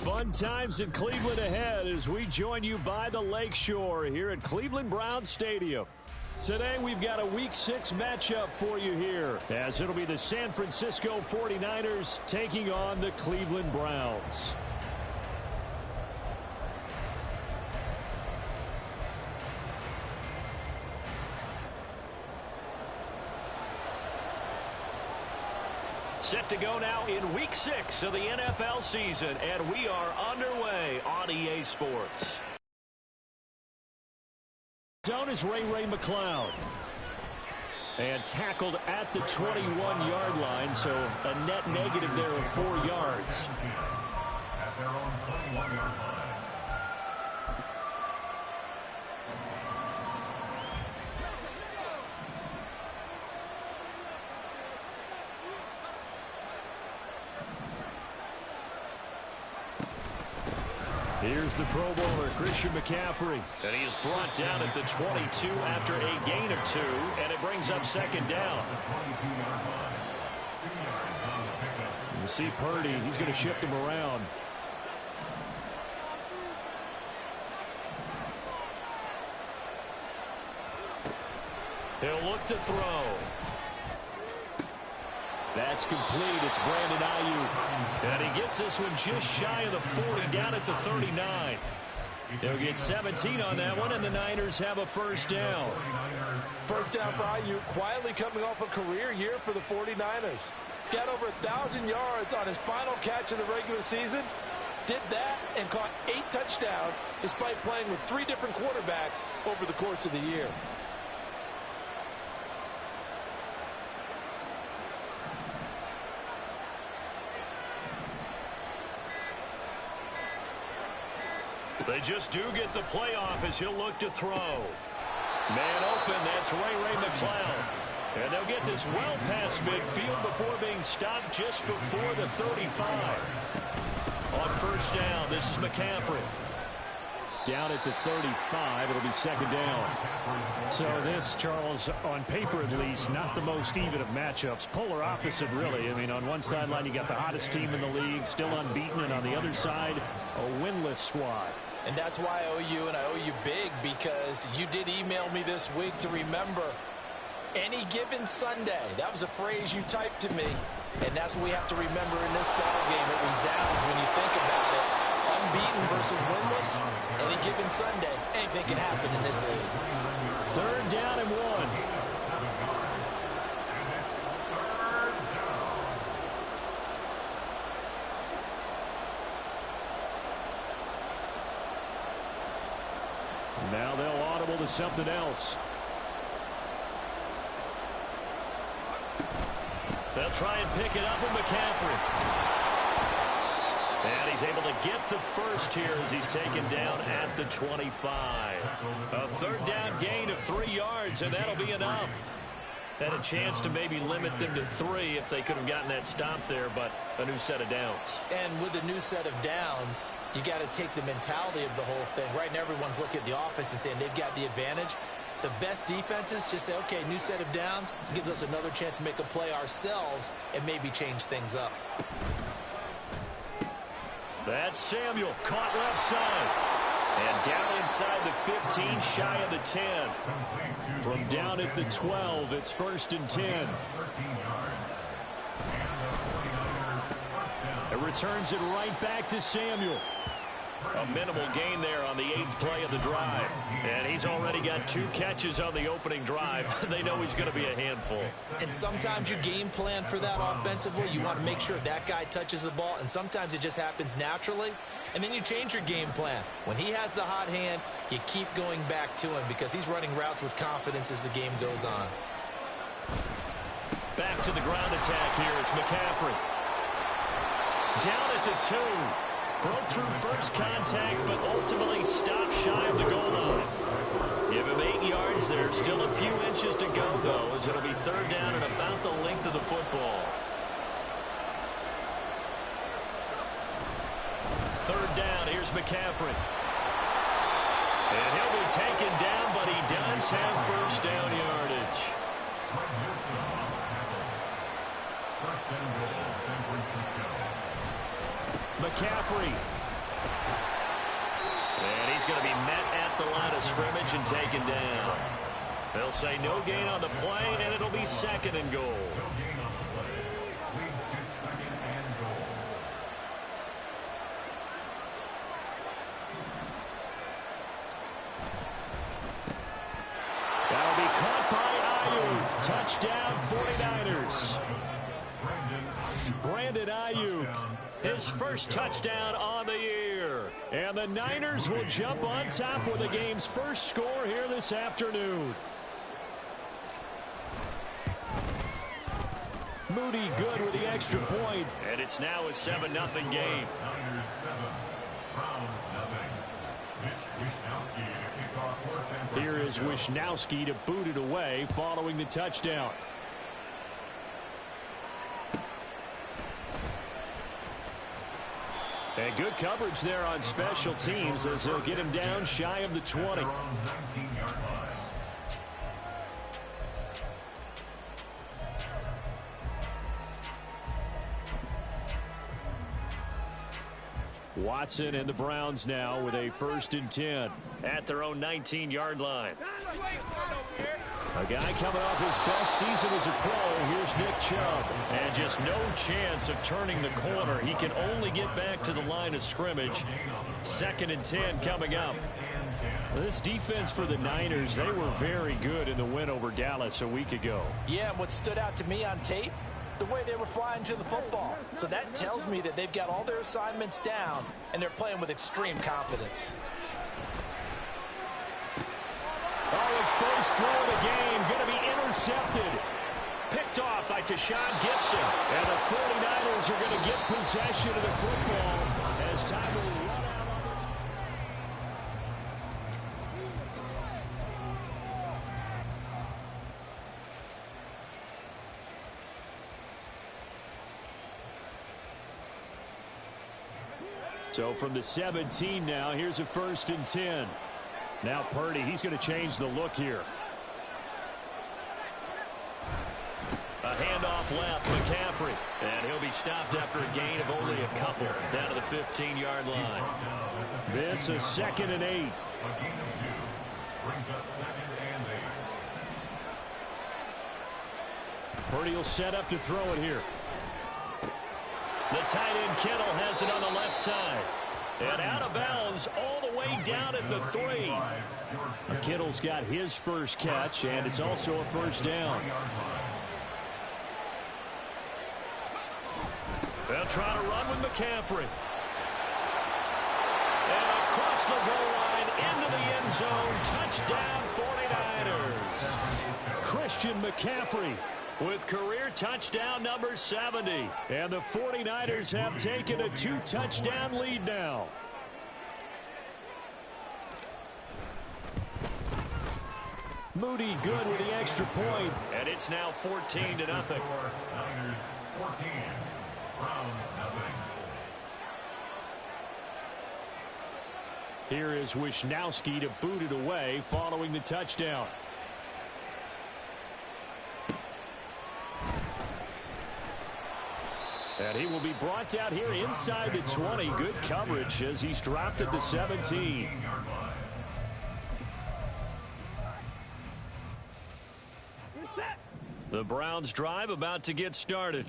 Fun times in Cleveland ahead as we join you by the Lakeshore here at Cleveland Browns Stadium. Today we've got a Week 6 matchup for you here, as it'll be the San Francisco 49ers taking on the Cleveland Browns. Set to go now in Week 6 of the NFL season, and we are underway on EA Sports. Zone is Ray McLeod. And tackled at the 21-yard line, so a net negative there of 4 yards. At their own 21-yard line. Here's the Pro Bowler, Christian McCaffrey. And he is brought down at the 22 after a gain of 2, and it brings up second down. You see Purdy, he's going to shift him around. He'll look to throw. That's complete. It's Brandon Ayuk. And he gets this one just shy of the 40, down at the 39. They'll get 17 on that one, and the Niners have a first down. First down for Ayuk, quietly coming off a career year for the 49ers. Got over 1,000 yards on his final catch of the regular season. Did that and caught 8 touchdowns despite playing with 3 different quarterbacks over the course of the year. They just do get the playoff as he'll look to throw. Man open, that's Ray McLeod. And they'll get this well past midfield before being stopped just before the 35. On first down, this is McCaffrey. Down at the 35, it'll be second down. So this, Charles, on paper at least, not the most even of matchups. Polar opposite, really. I mean, on one sideline, you got the hottest team in the league, still unbeaten, and on the other side, a winless squad. And that's why I owe you, and I owe you big, because you did email me this week to remember any given Sunday. That was a phrase you typed to me, and that's what we have to remember in this ball game. It resounds when you think about it. Unbeaten versus winless, any given Sunday, anything can happen in this league. Third down and 1. Now they'll audible to something else. They'll try and pick it up with McCaffrey. And he's able to get the first here as he's taken down at the 25. A third down gain of 3 yards, and that'll be enough. Had a chance to maybe limit them to 3 if they could have gotten that stop there, but a new set of downs. And with a new set of downs, you got to take the mentality of the whole thing. Right now, everyone's looking at the offense and saying they've got the advantage. The best defenses just say, okay, new set of downs. It gives us another chance to make a play ourselves and maybe change things up. That's Samuel, caught left side. And down inside the 15, shy of the 10. From down at the 12, it's 1st and 10. It returns it right back to Samuel. A minimal gain there on the 8th play of the drive. And he's already got 2 catches on the opening drive. They know he's going to be a handful. And sometimes you game plan for that offensively. You want to make sure that guy touches the ball. And sometimes it just happens naturally. And then you change your game plan. When he has the hot hand, you keep going back to him because he's running routes with confidence as the game goes on. Back to the ground attack here. It's McCaffrey. Down at the 2. Broke through first contact, but ultimately stopped shy of the goal line. Give him 8 yards there. Still a few inches to go, though, as it'll be third down and about the length of the football. Third down, here's McCaffrey. And he'll be taken down, but he does have first down yardage. McCaffrey And he's going to be met at the line of scrimmage and taken down. They'll say no gain on the play, and it'll be second and goal. That'll be caught by Ayuk. Touchdown, 49ers. Brandon Ayuk, his first touchdown on the year. And the Niners will jump on top with the game's first score here this afternoon. Moody good with the extra point. And it's now a 7-0 game. Here is Wishnowski to boot it away following the touchdown. And good coverage there on special teams as he'll get him down shy of the 20. Watson and the Browns now with a 1st and 10 at their own 19-yard line. A guy coming off his best season as a pro. Here's Nick Chubb. And just no chance of turning the corner. He can only get back to the line of scrimmage. 2nd and 10 coming up. This defense for the Niners, they were very good in the win over Dallas a week ago. Yeah, what stood out to me on tape, the way they were flying to the football. So that tells me that they've got all their assignments down, and they're playing with extreme confidence. Oh, his first throw of the game going to be intercepted. Picked off by Tashawn Gibson. And the 49ers are going to get possession of the football as time will run out on this. So from the 17 now, here's a 1st and 10. Now Purdy, he's going to change the look here. A handoff left, McCaffrey. And he'll be stopped after a gain of only a couple down to the 15-yard line. This is 2nd and 8. A gain of 2 brings up 2nd and 8. Purdy will set up to throw it here. The tight end Kittle has it on the left side. And out of bounds all the way down at the 3. Kittle's got his first catch, and it's also a 1st down. They'll try to run with McCaffrey. And across the goal line into the end zone. Touchdown 49ers. Christian McCaffrey with career touchdown number 70. And the 49ers have taken a 2-touchdown lead now. Moody good with the extra point. And it's now 14-0. Niners 14. Browns nothing. Here is Wishnowski to boot it away following the touchdown. And he will be brought out here inside the 20. Good coverage as he's dropped at the 17. The Browns drive about to get started.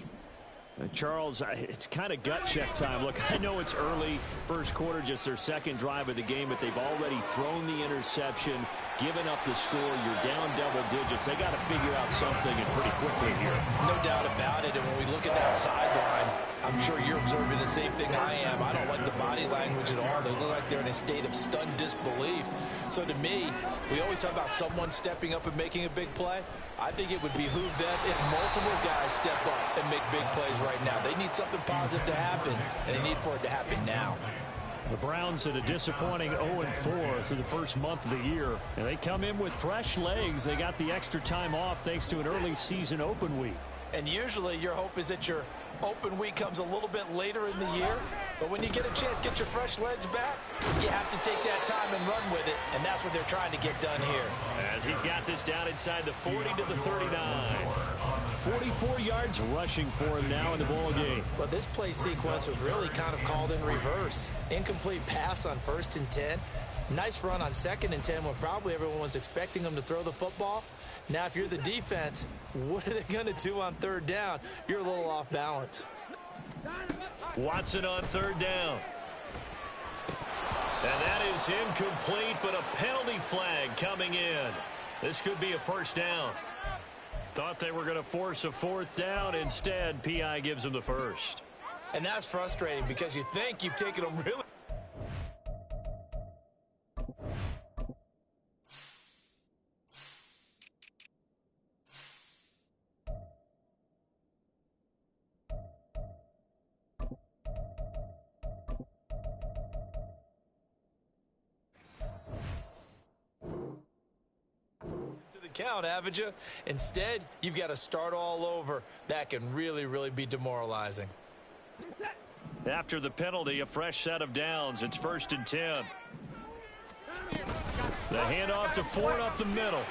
Charles, it's kind of gut check time. Look, I know it's early, first quarter, just their 2nd drive of the game, but they've already thrown the interception, given up the score. You're down double digits. They got to figure out something, and pretty quickly here. No doubt about it. And when we look at that sideline, I'm sure you're observing the same thing I am. I don't like the body language at all. They look like they're in a state of stunned disbelief. So to me, we always talk about someone stepping up and making a big play. I think it would behoove them if multiple guys step up and make big plays right now. They need something positive to happen, and they need for it to happen now. The Browns at a disappointing 0-4 through the first month of the year. And they come in with fresh legs. They got the extra time off thanks to an early season open week. And usually your hope is that your open week comes a little bit later in the year. But when you get a chance to get your fresh legs back, you have to take that time and run with it, and that's what they're trying to get done here. As he's got this down inside the 40 to the 39. 44 yards rushing for him now in the ball game. But this play sequence was really kind of called in reverse. Incomplete pass on 1st and 10. Nice run on 2nd and 10 when probably everyone was expecting him to throw the football. Now, if you're the defense, what are they going to do on 3rd down? You're a little off balance. Watson on 3rd down. And that is incomplete, but a penalty flag coming in. This could be a 1st down. Thought they were going to force a 4th down. Instead, P.I. gives them the 1st. And that's frustrating because you think you've taken them really. Count, haven't you? Instead, you've got to start all over. That can really, really be demoralizing. After the penalty, a fresh set of downs. It's 1st and 10. The handoff to Ford up the middle.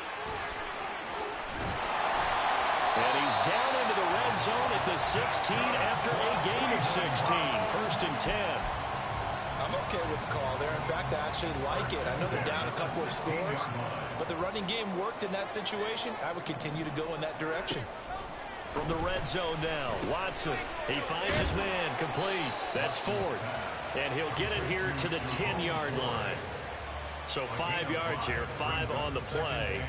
And he's down into the red zone at the 16 after a gain of 16. 1st and 10. I'm okay with the call there. In fact, I actually like it. I know they're down a couple of scores, but the running game worked in that situation. I would continue to go in that direction. From the red zone now, Watson. He finds his man, complete. That's Ford. And he'll get it here to the 10-yard line. So 5 yards here, 5 on the play.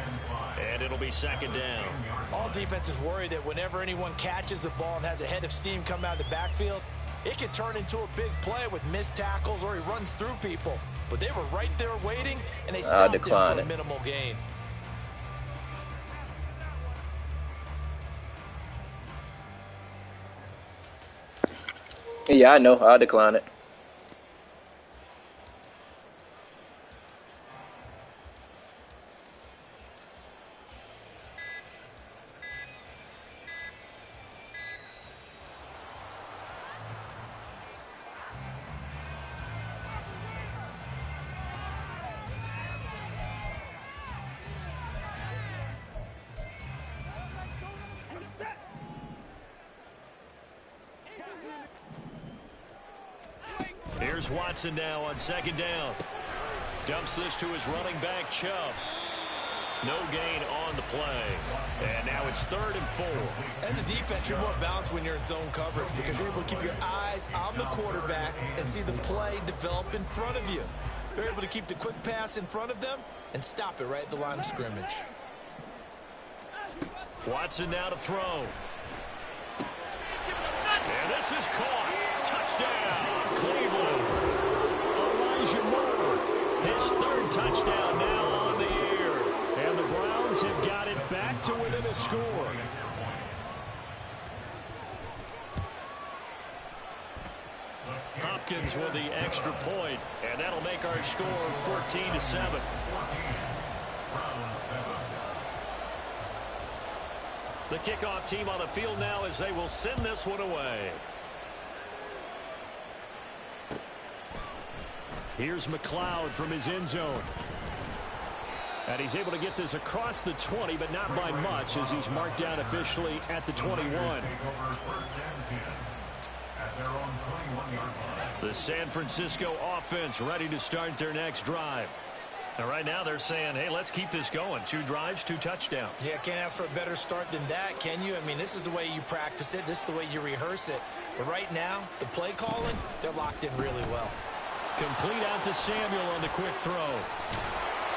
And it'll be 2nd down. All defenses worry that whenever anyone catches the ball and has a head of steam come out of the backfield, it can turn into a big play with missed tackles or he runs through people. But they were right there waiting, and they stopped him for a minimal gain. Yeah, I know. I'll decline it. Here's Watson now on 2nd down. Dumps this to his running back, Chubb. No gain on the play. And now it's 3rd and 4. As a defense, you're more balanced when you're in zone coverage because you're able to keep your eyes on the quarterback and see the play develop in front of you. You're able to keep the quick pass in front of them and stop it right at the line of scrimmage. Watson now to throw. And this is caught. Touchdown, Cleveland. Elijah Moore, his 3rd touchdown now on the year. And the Browns have got it back to within a score. Hopkins with the extra point, and that'll make our score 14-7. The kickoff team on the field now as they will send this one away. Here's McLeod from his end zone. And he's able to get this across the 20, but not by much as he's marked down officially at the 21. The San Francisco offense ready to start their next drive. And right now they're saying, hey, let's keep this going. 2 drives, 2 touchdowns. Yeah, can't ask for a better start than that, can you? I mean, this is the way you practice it. This is the way you rehearse it. But right now, the play calling, they're locked in really well. Complete out to Samuel on the quick throw.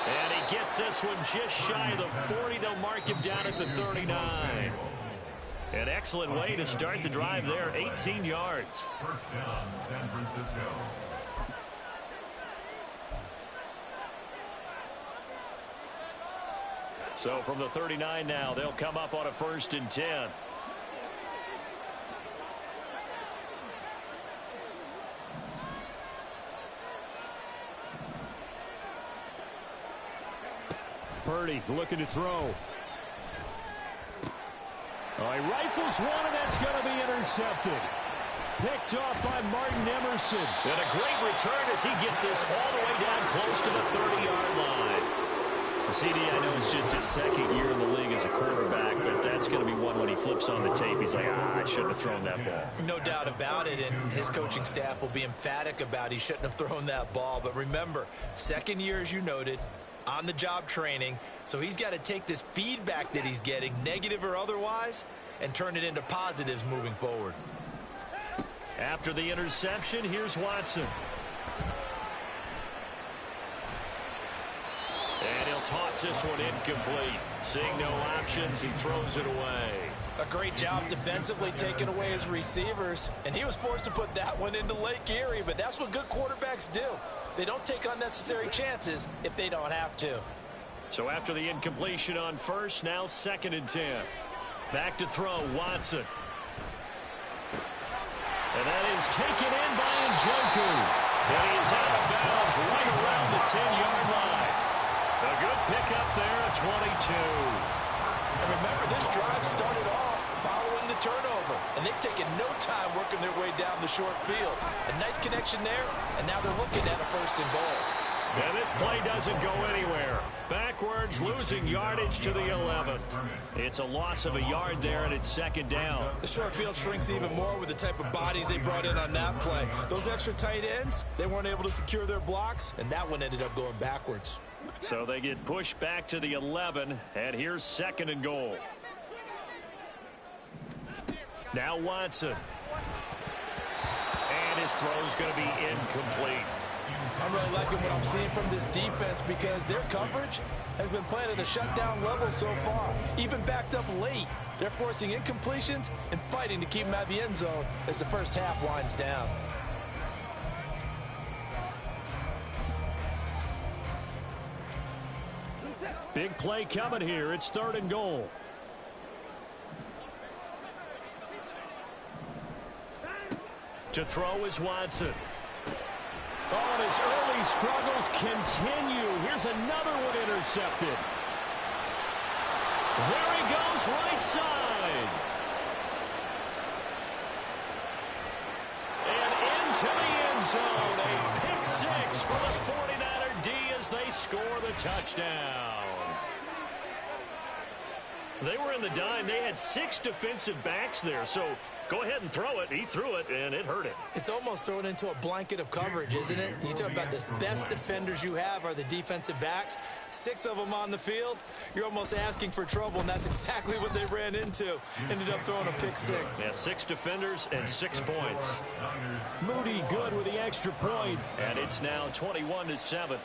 And he gets this one just shy of the 40. They'll mark him down at the 39. An excellent way to start the drive there, 18 yards. 1st down, San Francisco. So from the 39 now, they'll come up on a 1st and 10. Purdy looking to throw. Oh, he rifles one, and that's going to be intercepted. Picked off by Martin Emerson. And a great return as he gets this all the way down close to the 30. CD, I know it's just his second year in the league as a quarterback, but that's going to be one when he flips on the tape. He's like, I shouldn't have thrown that ball. No doubt about it, and his coaching staff will be emphatic about he shouldn't have thrown that ball. But remember, second year, as you noted, on-the-job training, so he's got to take this feedback that he's getting, negative or otherwise, and turn it into positives moving forward. After the interception, here's Watson. And he'll toss this one incomplete. Seeing no options, he throws it away. A great job defensively taking away his receivers, and he was forced to put that one into Lake Erie, but that's what good quarterbacks do. They don't take unnecessary chances if they don't have to. So after the incompletion on first, now 2nd and 10. Back to throw, Watson. And that is taken in by Njoku. And he's out of bounds right around the 10-yard line. A good pickup there at 22. And remember, this drive started off following the turnover, and they've taken no time working their way down the short field. A nice connection there, and now they're looking at a 1st and goal. And this play doesn't go anywhere. Backwards, losing yardage to the 11. It's a loss of a yard there, and it's 2nd down. The short field shrinks even more with the type of bodies they brought in on that play. Those extra tight ends, they weren't able to secure their blocks, and that one ended up going backwards. So they get pushed back to the 11, and here's 2nd and goal. Now Watson. And his throw's going to be incomplete. I'm really liking what I'm seeing from this defense because their coverage has been playing at a shutdown level so far. Even backed up late, they're forcing incompletions and fighting to keep them out of the end zone as the first half winds down. Big play coming here. It's 3rd and goal. To throw is Watson. Oh, and his early struggles continue. Here's another one intercepted. There he goes, right side. And into the end zone. A pick 6 for the 49er D as they score the touchdown. They were in the dime. They had 6 defensive backs there, so go ahead and throw it. He threw it, and it hurt him. It's almost thrown into a blanket of coverage, isn't it? You talk about the best defenders you have are the defensive backs. 6 of them on the field. You're almost asking for trouble, and that's exactly what they ran into. Ended up throwing a pick 6. Yeah, 6 defenders and 6 points. Moody good with the extra point. And it's now 21-7.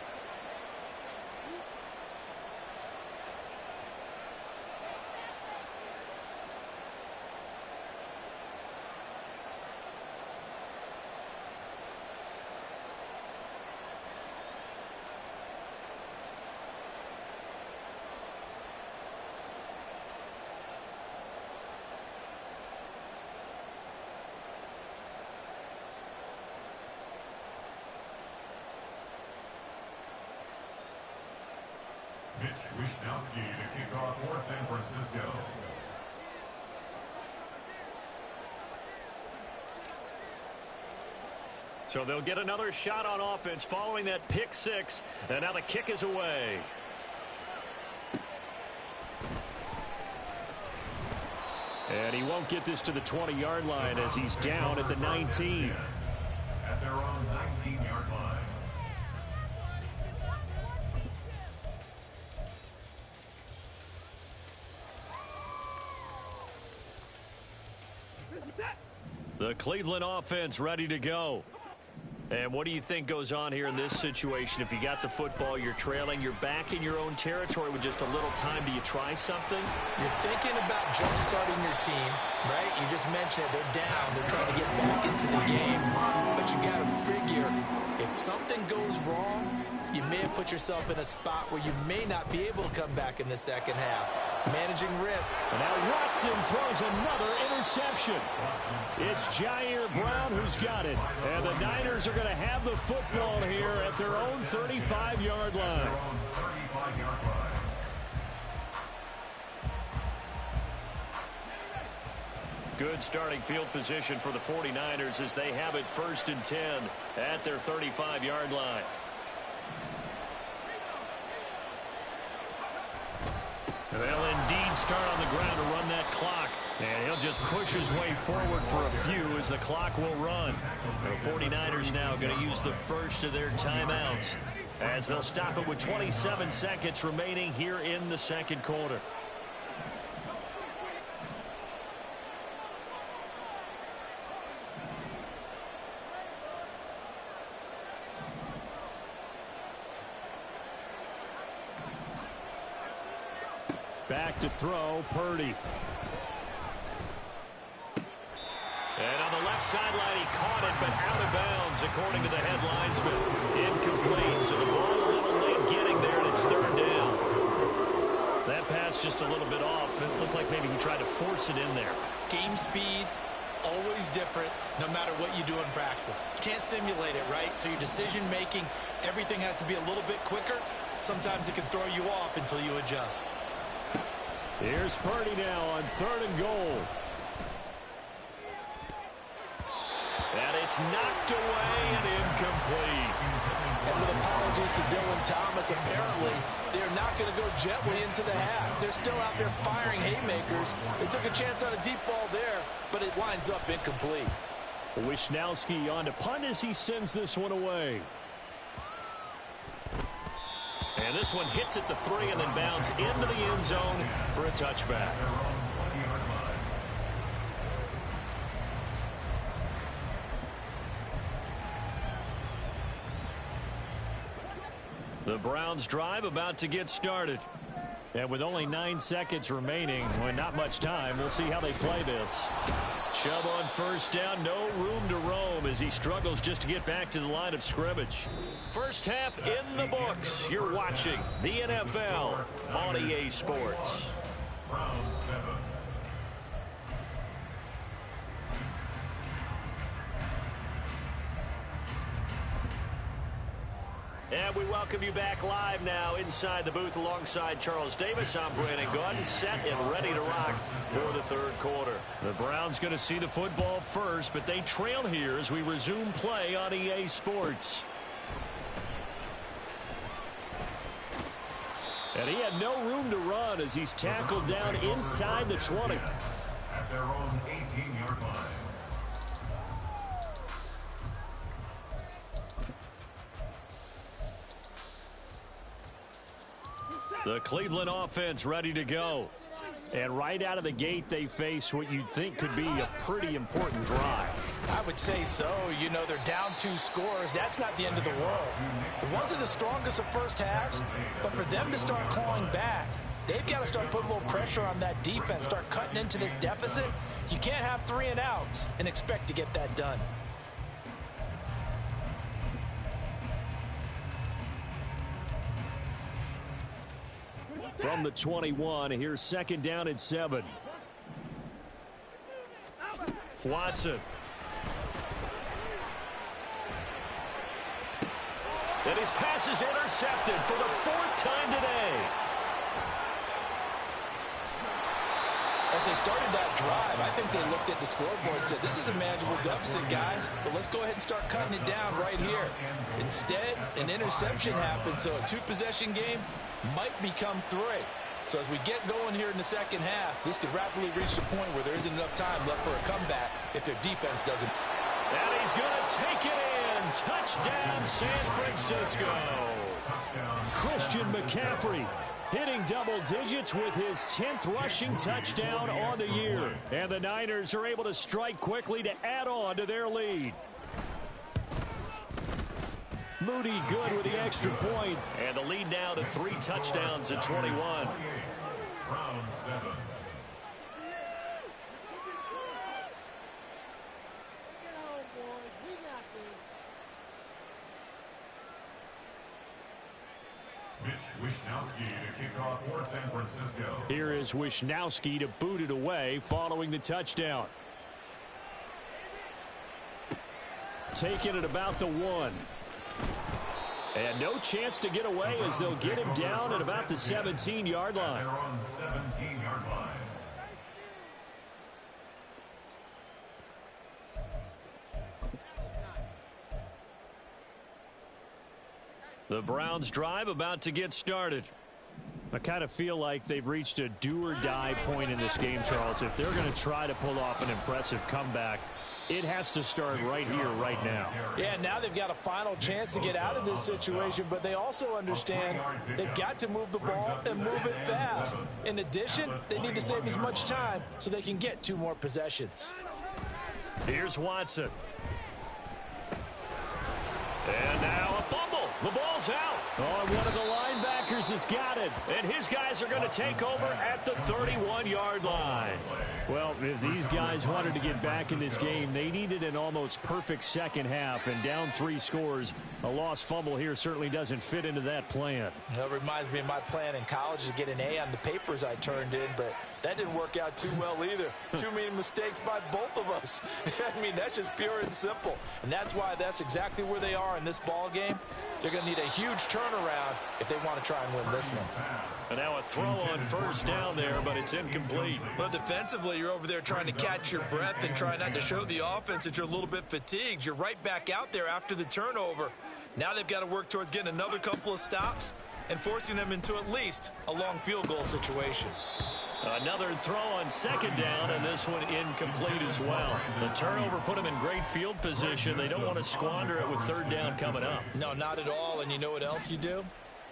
Mitch Wishnowsky to kick off for San Francisco. So they'll get another shot on offense following that pick 6. And now the kick is away. And he won't get this to the 20-yard line as he's down at the 19. At their own 19-yard line. The Cleveland offense ready to go. And what do you think goes on here in this situation? If you got the football, you're trailing, you're back in your own territory with just a little time. Do you try something? You're thinking about jump-starting your team, right? You just mentioned it. They're down. They're trying to get back into the game. But you got to figure, if something goes wrong, you may have put yourself in a spot where you may not be able to come back in the second half. Managing risk. And now Watson throws another interception. It's Jair Brown who's got it. And the Niners are going to have the football here at their own 35-yard line. Good starting field position for the 49ers as they have it 1st and 10 at their 35-yard line. start on the ground to run that clock. And he'll just push his way forward for a few as the clock will run. The 49ers now going to use the first of their timeouts as they'll stop it with 27 seconds remaining here in the second quarter. Back to throw, Purdy. And on the left sideline, he caught it, but out of bounds, according to the headlinesman. Incomplete, so the ball a little late getting there, and it's third down. That pass just a little bit off. It looked like maybe he tried to force it in there. Game speed, always different, no matter what you do in practice. You can't simulate it, right? So your decision-making, everything has to be a little bit quicker. Sometimes it can throw you off until you adjust. Here's Purdy now on 3rd and goal. And it's knocked away and incomplete. And with apologies to Dylan Thomas, apparently they're not going to go gently into the half. They're still out there firing haymakers. They took a chance on a deep ball there, but it winds up incomplete. Wishnowski on to punt as he sends this one away. And this one hits at the 3 and then bounds into the end zone for a touchback. The Browns drive about to get started. And with only 9 seconds remaining, well, not much time, we'll see how they play this. Chubb on first down, no room to roam as he struggles just to get back to the line of scrimmage. First half in the books. You're watching the NFL on EA Sports. Round 7. And we welcome you back live now inside the booth alongside Charles Davis. I'm Brandon Gaudin, set and ready to rock for the third quarter. The Browns going to see the football first, but they trail here as we resume play on EA Sports. And he had no room to run as he's tackled down inside the 20. At their own 18-yard line. The Cleveland offense ready to go. And right out of the gate, they face what you'd think could be a pretty important drive. I would say so. You know, they're down 2 scores. That's not the end of the world. It wasn't the strongest of first halves, but for them to start clawing back, they've got to start putting a little pressure on that defense, start cutting into this deficit. You can't have 3 and outs and expect to get that done. From the 21, here's 2nd down and 7. Watson. And his pass is intercepted for the 4th time today. As they started that drive, I think they looked at the scoreboard and said, this is a manageable deficit, guys, but let's go ahead and start cutting it down right here. Instead, an interception happened, so a 2-possession game might become 3. So as we get going here in the second half, this could rapidly reach the point where there isn't enough time left for a comeback if their defense doesn't. And he's going to take it in. Touchdown, San Francisco. Christian McCaffrey hitting double digits with his 10th rushing touchdown on the year. And the Niners are able to strike quickly to add on to their lead. Moody good with the extra point. And the lead now to 3 touchdowns at 21. Round 7. Mitch Wishnowski to kick off for San Francisco. Here is Wishnowski to boot it away following the touchdown. Taking it about the 1. And no chance to get away as they'll get him down at about the 17-yard line. They're on 17-yard line. The Browns drive about to get started. I kind of feel like they've reached a do-or-die point in this game, Charles. If they're going to try to pull off an impressive comeback, it has to start right here, right now. Yeah, now they've got a final chance to get out of this situation, but they also understand they've got to move the ball and move it fast. In addition, they need to save as much time so they can get 2 more possessions. Here's Watson. And now a fumble. The ball's out. Oh, one of the linebackers has got it. And his guys are going to take over at the 31-yard line. Well, if these guys wanted to get back in this game, they needed an almost perfect second half. And down 3 scores, a lost fumble here certainly doesn't fit into that plan. That reminds me of my plan in college to get an A on the papers I turned in, but that didn't work out too well either. Too many mistakes by both of us. I mean, that's just pure and simple. And that's why that's exactly where they are in this ball game. They're going to need a huge turnaround if they want to try and win this one. And now a throw on first down there, but it's incomplete. Well, defensively, you're over there trying to catch your breath and try not to show the offense that you're a little bit fatigued. You're right back out there after the turnover. Now they've got to work towards getting another couple of stops and forcing them into at least a long field goal situation. Another throw on second down, and this one incomplete as well. The turnover put them in great field position. They don't want to squander it with third down coming up. No, not at all. And you know what else you do?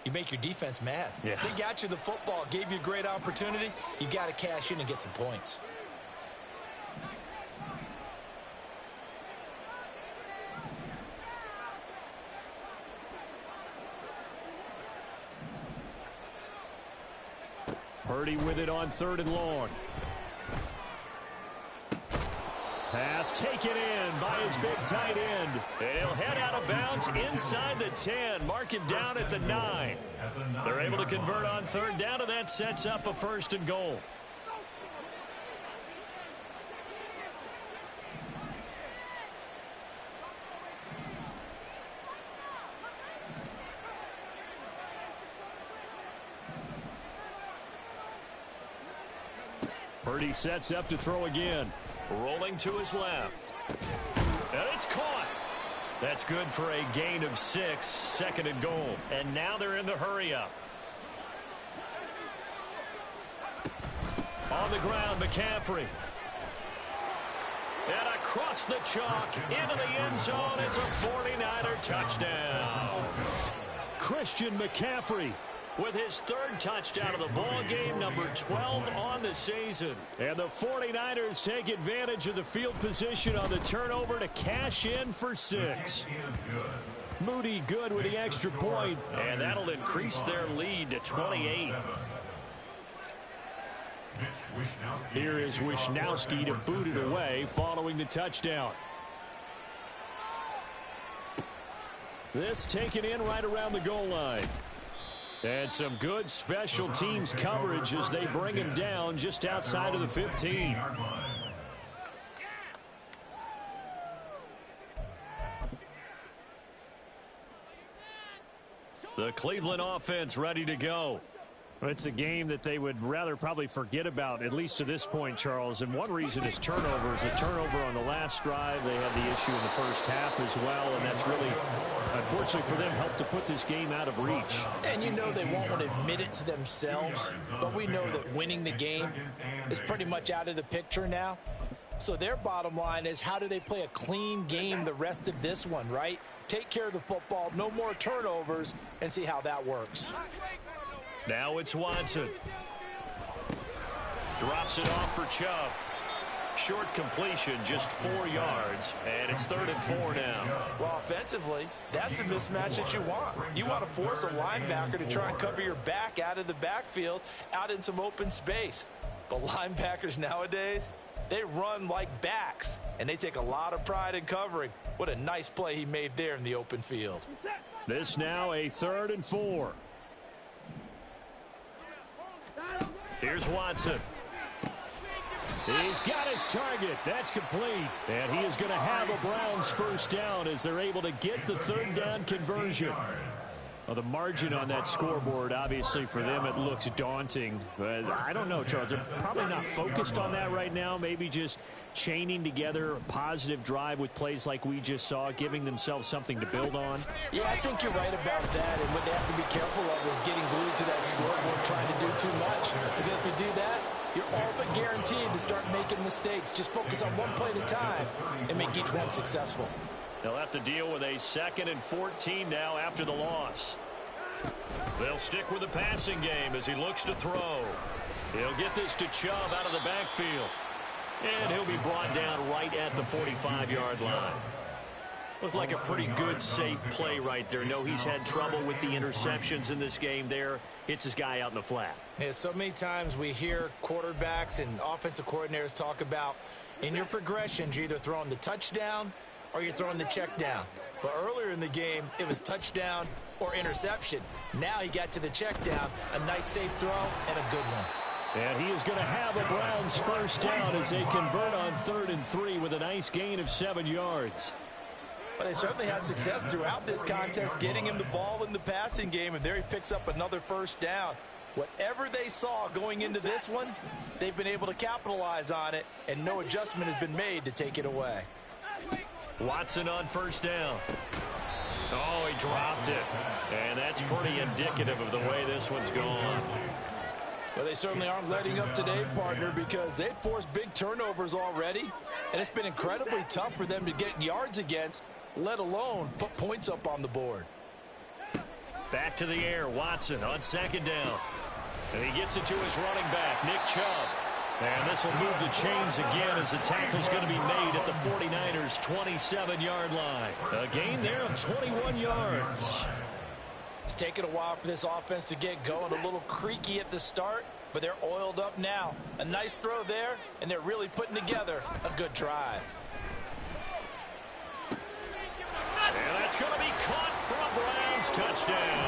You make your defense mad. Yeah. They got you the football, gave you a great opportunity. You got to cash in and get some points. Purdy with it on 3rd and long. Pass taken in by his big tight end. And he'll head out of bounds inside the 10. Mark him down at the 9. They're able to convert on 3rd down, and that sets up a 1st and goal. Purdy sets up to throw again. Rolling to his left. And it's caught. That's good for a gain of 6, 2nd and goal. And now they're in the hurry-up. On the ground, McCaffrey. And across the chalk, into the end zone. It's a 49er touchdown. Christian McCaffrey with his 3rd touchdown of the ball game, number 12 on the season. And the 49ers take advantage of the field position on the turnover to cash in for 6. Moody good with the extra point. And that'll increase their lead to 28. Here is Wishnowski to boot it away following the touchdown. This taken in right around the goal line. And some good special teams coverage as they bring him down just outside of the 15. The Cleveland offense ready to go. It's a game that they would rather probably forget about, at least to this point, Charles. And one reason is turnovers. A turnover on the last drive. They had the issue in the first half as well, and that's really, unfortunately for them, helped to put this game out of reach. And you know they won't want to admit it to themselves, but we know that winning the game is pretty much out of the picture now. So their bottom line is, how do they play a clean game the rest of this one, right? Take care of the football, no more turnovers, and see how that works. Now it's Watson. Drops it off for Chubb. Short completion, just 4 yards, and it's 3rd and 4 now. Well, offensively, that's the mismatch that you want. You want to force a linebacker to try and cover your back out of the backfield, out in some open space. But linebackers nowadays, they run like backs, and they take a lot of pride in covering. What a nice play he made there in the open field. This now a 3rd and 4. Here's Watson. He's got his target. That's complete. And he is going to have a Browns 1st down as they're able to get the 3rd down conversion. Well, the margin on that scoreboard, obviously, for them, it looks daunting. But I don't know, Charles. They're probably not focused on that right now. Maybe just chaining together a positive drive with plays like we just saw, giving themselves something to build on. Yeah, I think you're right about that. And what they have to be careful of is getting glued to that scoreboard, trying to mistakes. Just focus on one play at a time and make each one successful. They'll have to deal with a 2nd and 14 now after the loss. They'll stick with the passing game as he looks to throw. He'll get this to Chubb out of the backfield. And he'll be brought down right at the 45-yard line. Looked like a pretty good, safe play right there. No, he's had trouble with the interceptions in this game there. Hits his guy out in the flat. Yeah, so many times we hear quarterbacks and offensive coordinators talk about in your progressions, you're either throwing the touchdown or you're throwing the check down. But earlier in the game, it was touchdown or interception. Now he got to the check down, a nice safe throw, and a good one. And he is going to have a Browns first down as they convert on 3rd and 3 with a nice gain of 7 yards. But they certainly had success throughout this contest, getting him the ball in the passing game, and there he picks up another first down. Whatever they saw going into this one, they've been able to capitalize on it, and no adjustment has been made to take it away. Watson on first down. Oh, he dropped it. And that's pretty indicative of the way this one's gone. Well, they certainly aren't letting up today, partner, because they've forced big turnovers already, and it's been incredibly tough for them to get yards against, let alone put points up on the board. Back to the air, Watson on 2nd down. And he gets it to his running back, Nick Chubb. And this will move the chains again as the tackle's going to be made at the 49ers' 27-yard line. A gain there of 21 yards. It's taken a while for this offense to get going, a little creaky at the start, but they're oiled up now. A nice throw there, and they're really putting together a good drive. And that's going to be caught for a Browns touchdown.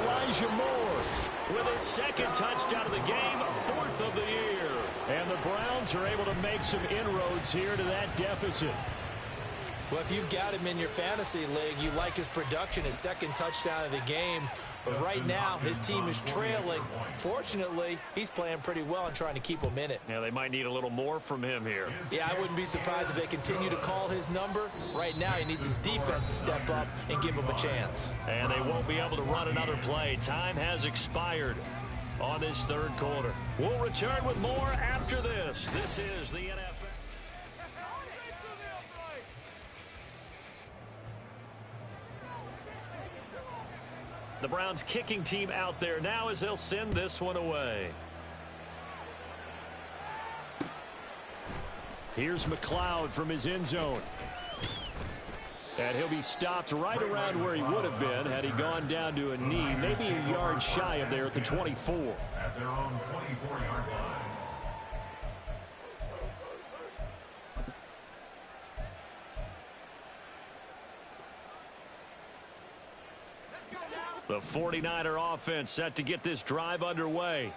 Elijah Moore with his 2nd touchdown of the game, 4th of the year. And the Browns are able to make some inroads here to that deficit. Well, if you've got him in your fantasy league, you like his production, his 2nd touchdown of the game. But right now, his team is trailing. Fortunately, he's playing pretty well and trying to keep them in it. Yeah, they might need a little more from him here. Yeah, I wouldn't be surprised if they continue to call his number. Right now, he needs his defense to step up and give him a chance. And they won't be able to run another play. Time has expired on this 3rd quarter. We'll return with more after this. This is the NFL. The Browns kicking team out there now as they'll send this one away. Here's McLeod from his end zone. And he'll be stopped right around where he would have been had he gone down to a knee, maybe a yard shy of there at the 24. At their own 24-yard line. The 49er offense set to get this drive underway.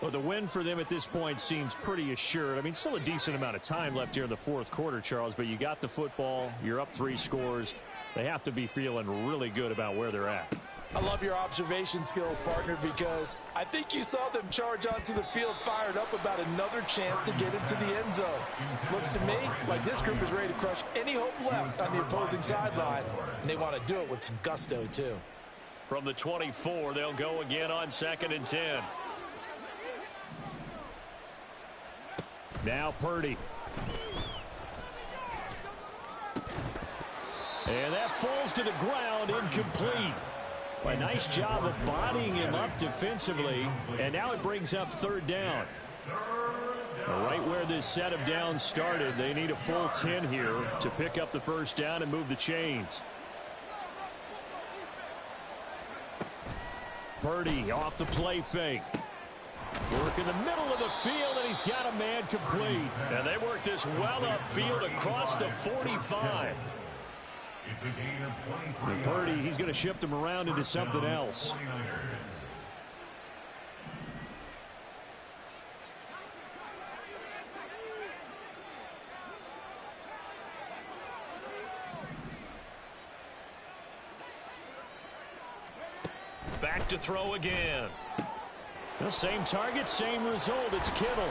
Well, the win for them at this point seems pretty assured. I mean, still a decent amount of time left here in the 4th quarter, Charles, but you got the football. You're up 3 scores. They have to be feeling really good about where they're at. I love your observation skills, partner, because I think you saw them charge onto the field fired up about another chance to get into the end zone. Looks to me like this group is ready to crush any hope left on the opposing sideline, and they want to do it with some gusto, too. From the 24, they'll go again on 2nd and 10. Now Purdy. And that falls to the ground, incomplete. A nice job of bodying him up defensively, and now it brings up 3rd down. Right where this set of downs started, they need a full 10 here to pick up the first down and move the chains. Purdy off the play fake. Work in the middle of the field, and he's got a man complete. And they work this well upfield across the 45. It's a gain of 23. And Purdy, he's going to shift him around into something else. 49ers. Back to throw again. The same target, same result. It's Kittle.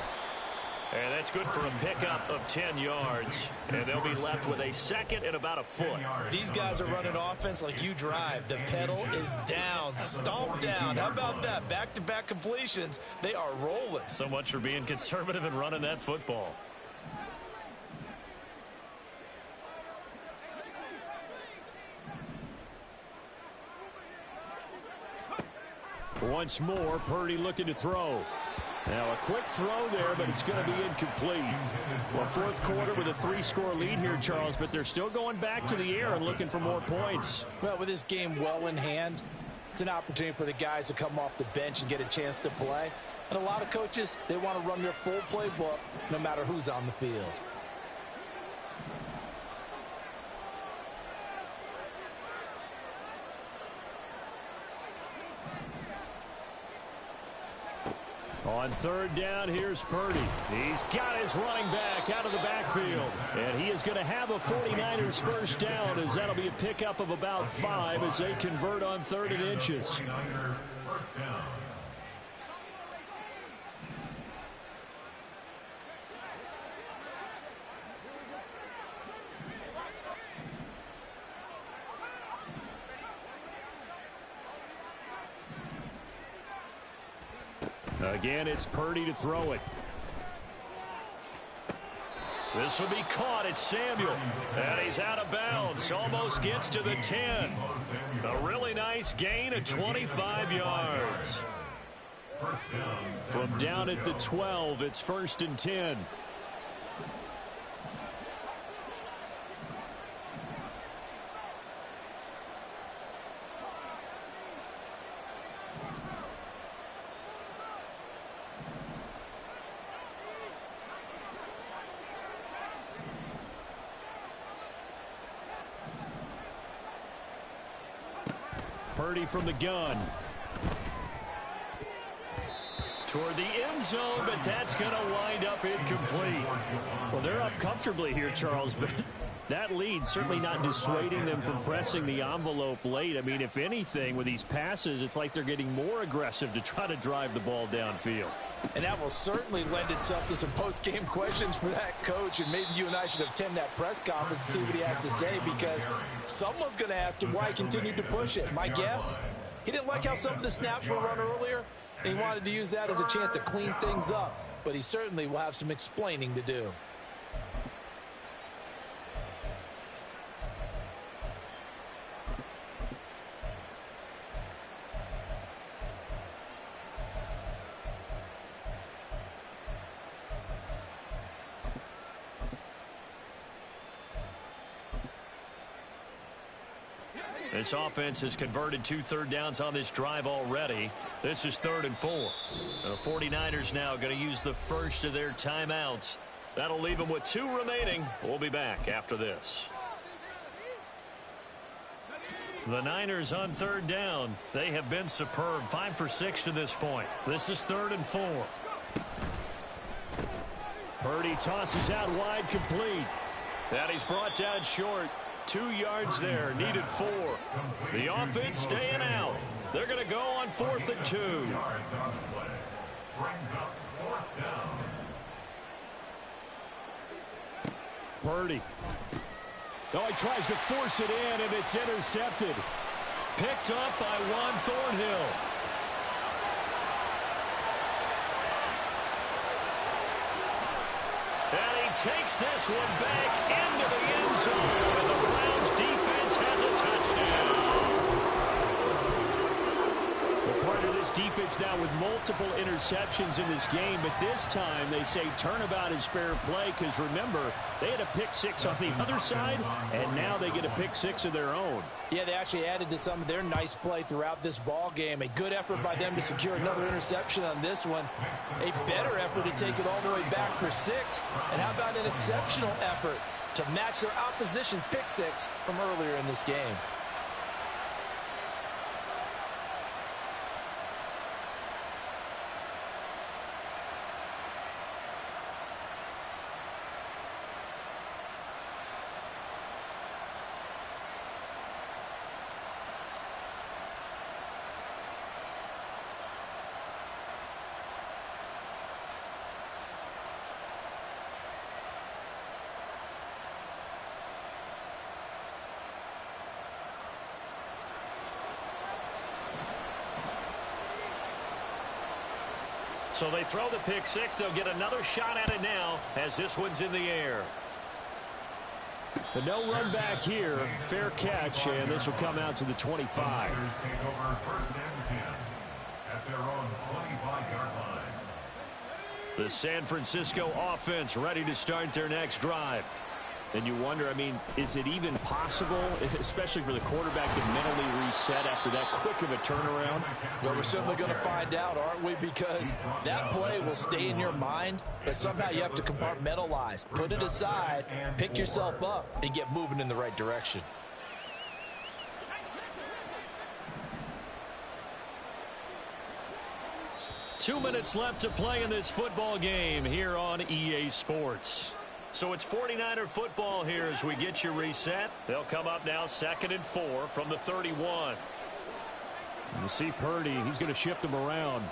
And that's good for a pickup of 10 yards. And they'll be left with a second and about a foot. These guys are running offense like you drive. The pedal is down, stomped down. How about that? Back-to-back completions. They are rolling. So much for being conservative and running that football. Once more, Purdy looking to throw. Now a quick throw there, but it's going to be incomplete. Well, fourth quarter with a 3-score lead here, Charles, but they're still going back to the air and looking for more points. Well, with this game well in hand, it's an opportunity for the guys to come off the bench and get a chance to play. And a lot of coaches, they want to run their full playbook no matter who's on the field. On third down, here's Purdy. He's got his running back out of the backfield. And he is going to have a 49ers first down, as that'll be a pickup of about 5 as they convert on 3rd and inches. First down. Again, it's Purdy to throw it. This will be caught. It's Samuel. And he's out of bounds. Almost gets to the 10. A really nice gain of 25 yards. From down at the 12, it's 1st and 10. Purdy from the gun. Toward the end zone, but that's going to wind up incomplete. Well, they're up comfortably here, Charles, but that lead certainly not dissuading them from pressing the envelope late. I mean, if anything, with these passes, it's like they're getting more aggressive to try to drive the ball downfield. And that will certainly lend itself to some post-game questions for that coach. And maybe you and I should attend that press conference to see what he has to say, because someone's going to ask him why he continued to push it. My guess, he didn't like how some of the snaps were run earlier, and he wanted to use that as a chance to clean things up. But he certainly will have some explaining to do. This offense has converted 2 third downs on this drive already. This is 3rd and 4. The 49ers now going to use the first of their timeouts. That'll leave them with 2 remaining. We'll be back after this. The Niners on 3rd down. They have been superb. 5 for 6 to this point. This is 3rd and 4. Purdy tosses out wide, complete. And he's brought down short. 2 yards there, needed 4. The offense staying out. They're going to go on 4th and 2. Purdy. Oh, he tries to force it in, and it's intercepted. Picked up by Juan Thornhill. And he takes this one back into the end zone. And the Browns defense has a touchdown. Well, part of this defense now with multiple interceptions in this game, but this time they say turnabout is fair play, because remember, they had a pick 6 on the other side, and now they get a pick 6 of their own. Yeah, they actually added to some of their nice play throughout this ball game. A good effort by them to secure another interception on this one. A better effort to take it all the way back for 6. And how about an exceptional effort to match their opposition's pick 6 from earlier in this game? So they throw the pick six. They'll get another shot at it now as this one's in the air. But no run back here. Fair catch, and this will come out to the 25. Take over first and 10 at their own 25-yard line. The San Francisco offense ready to start their next drive. And you wonder, I mean, is it even possible, especially for the quarterback, to mentally reset after that quick of a turnaround? Well, we're certainly going to find out, aren't we? Because that play will stay in your mind, but somehow you have to compartmentalize. Put it aside, pick yourself up, and get moving in the right direction. Two minutes left to play in this football game here on EA Sports. So it's 49er football here as we get you reset. They'll come up now 2nd and 4 from the 31. You see Purdy, he's going to shift them around.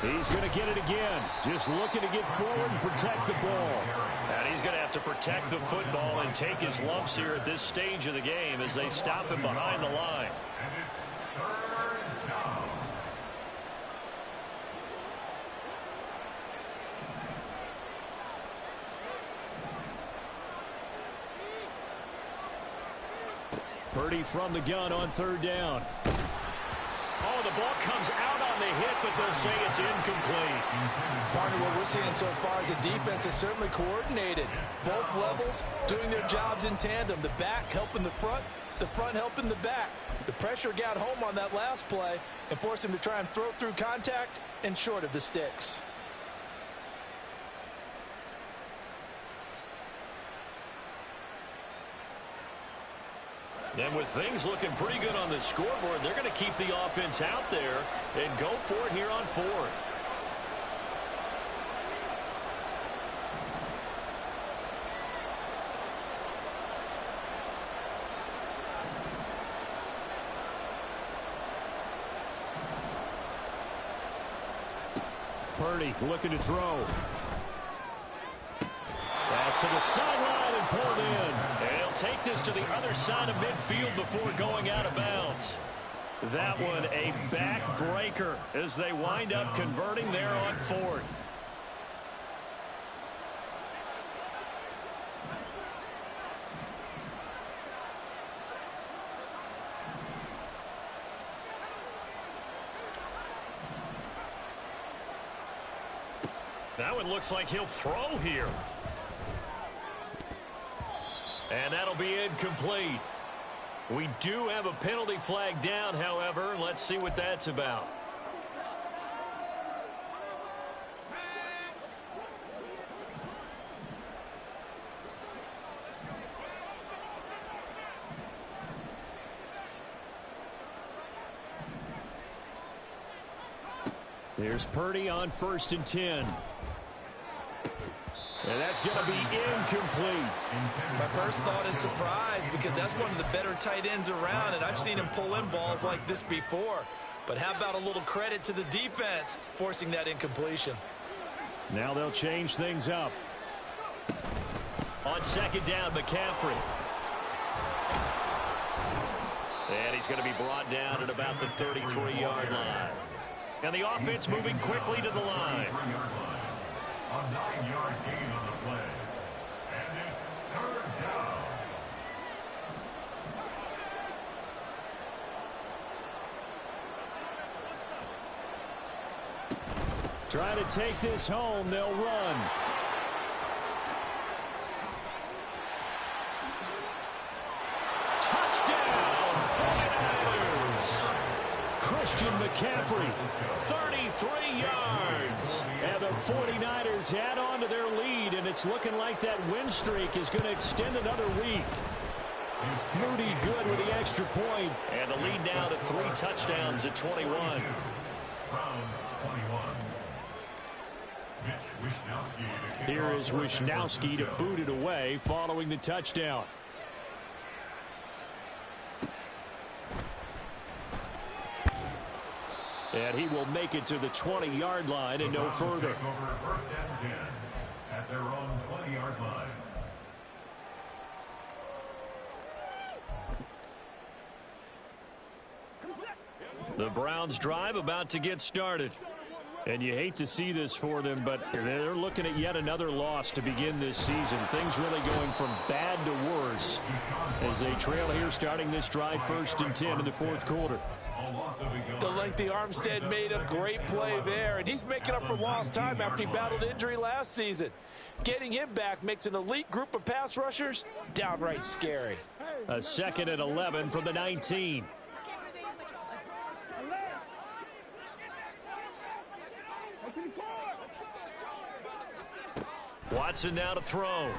He's going to get it again. Just looking to get forward and protect the ball. And he's going to have to protect the football and take his lumps here at this stage of the game as they stop him behind the line. And it's third down. Purdy from the gun on 3rd down. Oh, the ball comes out on the hit, but they'll say it's incomplete. Partner, what we're seeing so far is a defense is certainly coordinated. Both levels doing their jobs in tandem. The back helping the front helping the back. The pressure got home on that last play and forced him to try and throw through contact and short of the sticks. And with things looking pretty good on the scoreboard, they're going to keep the offense out there and go for it here on 4th. Purdy looking to throw. Pass to the sideline and pulled in. And he'll take this to the other side of midfield before going out of bounds. That one a backbreaker as they wind up converting there on 4th. That one looks like he'll throw here. And that'll be incomplete. We do have a penalty flag down, however. Let's see what that's about. Here's Purdy on 1st and 10. And that's going to be incomplete. My first thought is surprise because that's one of the better tight ends around, and I've seen him pull in balls like this before. But how about a little credit to the defense forcing that incompletion? Now they'll change things up. On 2nd down, McCaffrey. And he's going to be brought down at about the 33-yard line. And the offense moving quickly to the line. A 9-yard gain on the play. And it's 3rd down. Trying to take this home. They'll run. Touchdown, 49ers. Christian McCaffrey. 33 yards. And the 49ers add on to their lead, and it's looking like that win streak is going to extend another week. Moody good with the extra point. And the lead now to 3 touchdowns at 21. Browns 21. Here is Wishnowsky to boot it away following the touchdown. And he will make it to the 20-yard line and no further. Over 1st and 10 at their own 20-yard line. The Browns drive about to get started. And you hate to see this for them, but they're looking at yet another loss to begin this season. Things really going from bad to worse as they trail here starting this drive 1st and 10 in the 4th quarter. The lengthy Armstead made a great play there, and he's making up for lost time after he battled injury last season. Getting him back makes an elite group of pass rushers downright scary. A 2nd and 11 from the 19. Watson now to throw.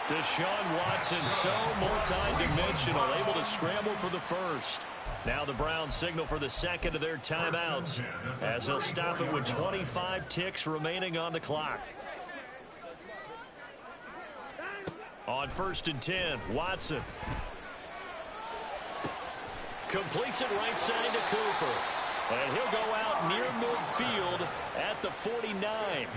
Deshaun Watson, so multi-dimensional, able to scramble for the first. Now the Browns signal for the 2nd of their timeouts as they'll stop it with 25 ticks remaining on the clock. On 1st and 10, Watson. Completes it right side to Cooper. And he'll go out near midfield at the 49.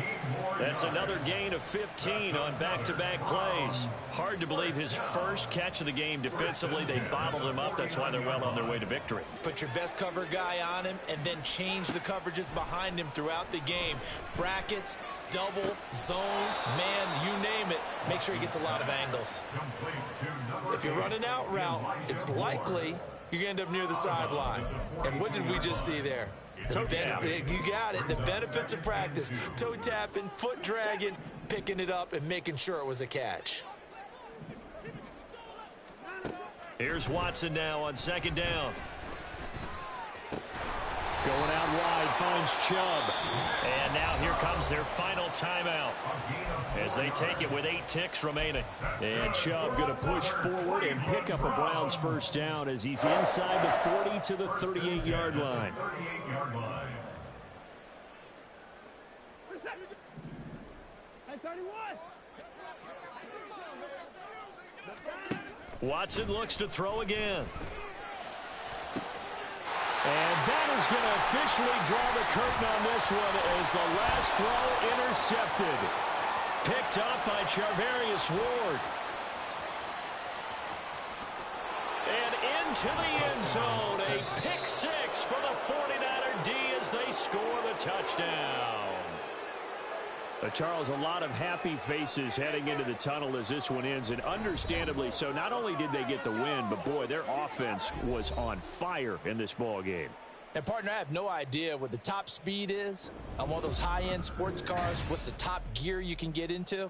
That's another gain of 15 on back-to-back plays. Hard to believe his first catch of the game defensively. They bottled him up. That's why they're well on their way to victory. Put your best cover guy on him and then change the coverages behind him throughout the game. Brackets, double, zone, man, you name it. Make sure he gets a lot of angles. If you're running out route, it's likely you're going to end up near the sideline. And what did we just see there? You got it. The benefits of practice. Toe tapping, foot dragging, picking it up, and making sure it was a catch. Here's Watson now on 2nd down. Going out wide, finds Chubb. And now here comes their final timeout as they take it with 8 ticks remaining. And Chubb going to push forward and pick up a Browns first down as he's inside the 40 to the 38-yard line. Watson looks to throw again. And that is going to officially draw the curtain on this one as the last throw intercepted. Picked up by Charvarius Ward. And into the end zone. A pick 6 for the 49er D as they score the touchdown. Charles, a lot of happy faces heading into the tunnel as this one ends, and understandably so. Not only did they get the win, but boy, their offense was on fire in this ball game. And partner, I have no idea what the top speed is on one of those high-end sports cars. What's the top gear you can get into?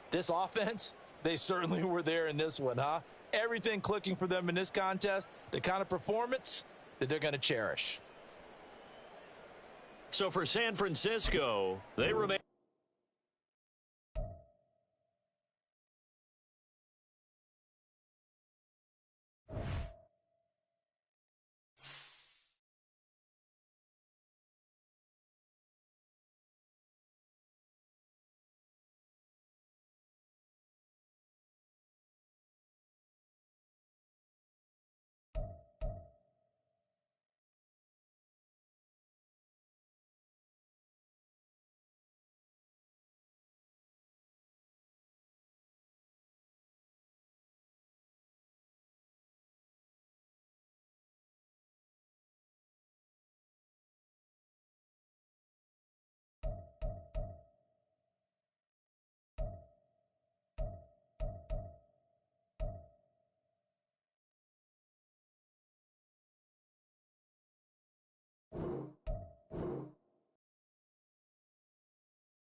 This offense, they certainly were there in this one, huh? Everything clicking for them in this contest, the kind of performance that they're going to cherish. So for San Francisco, they remain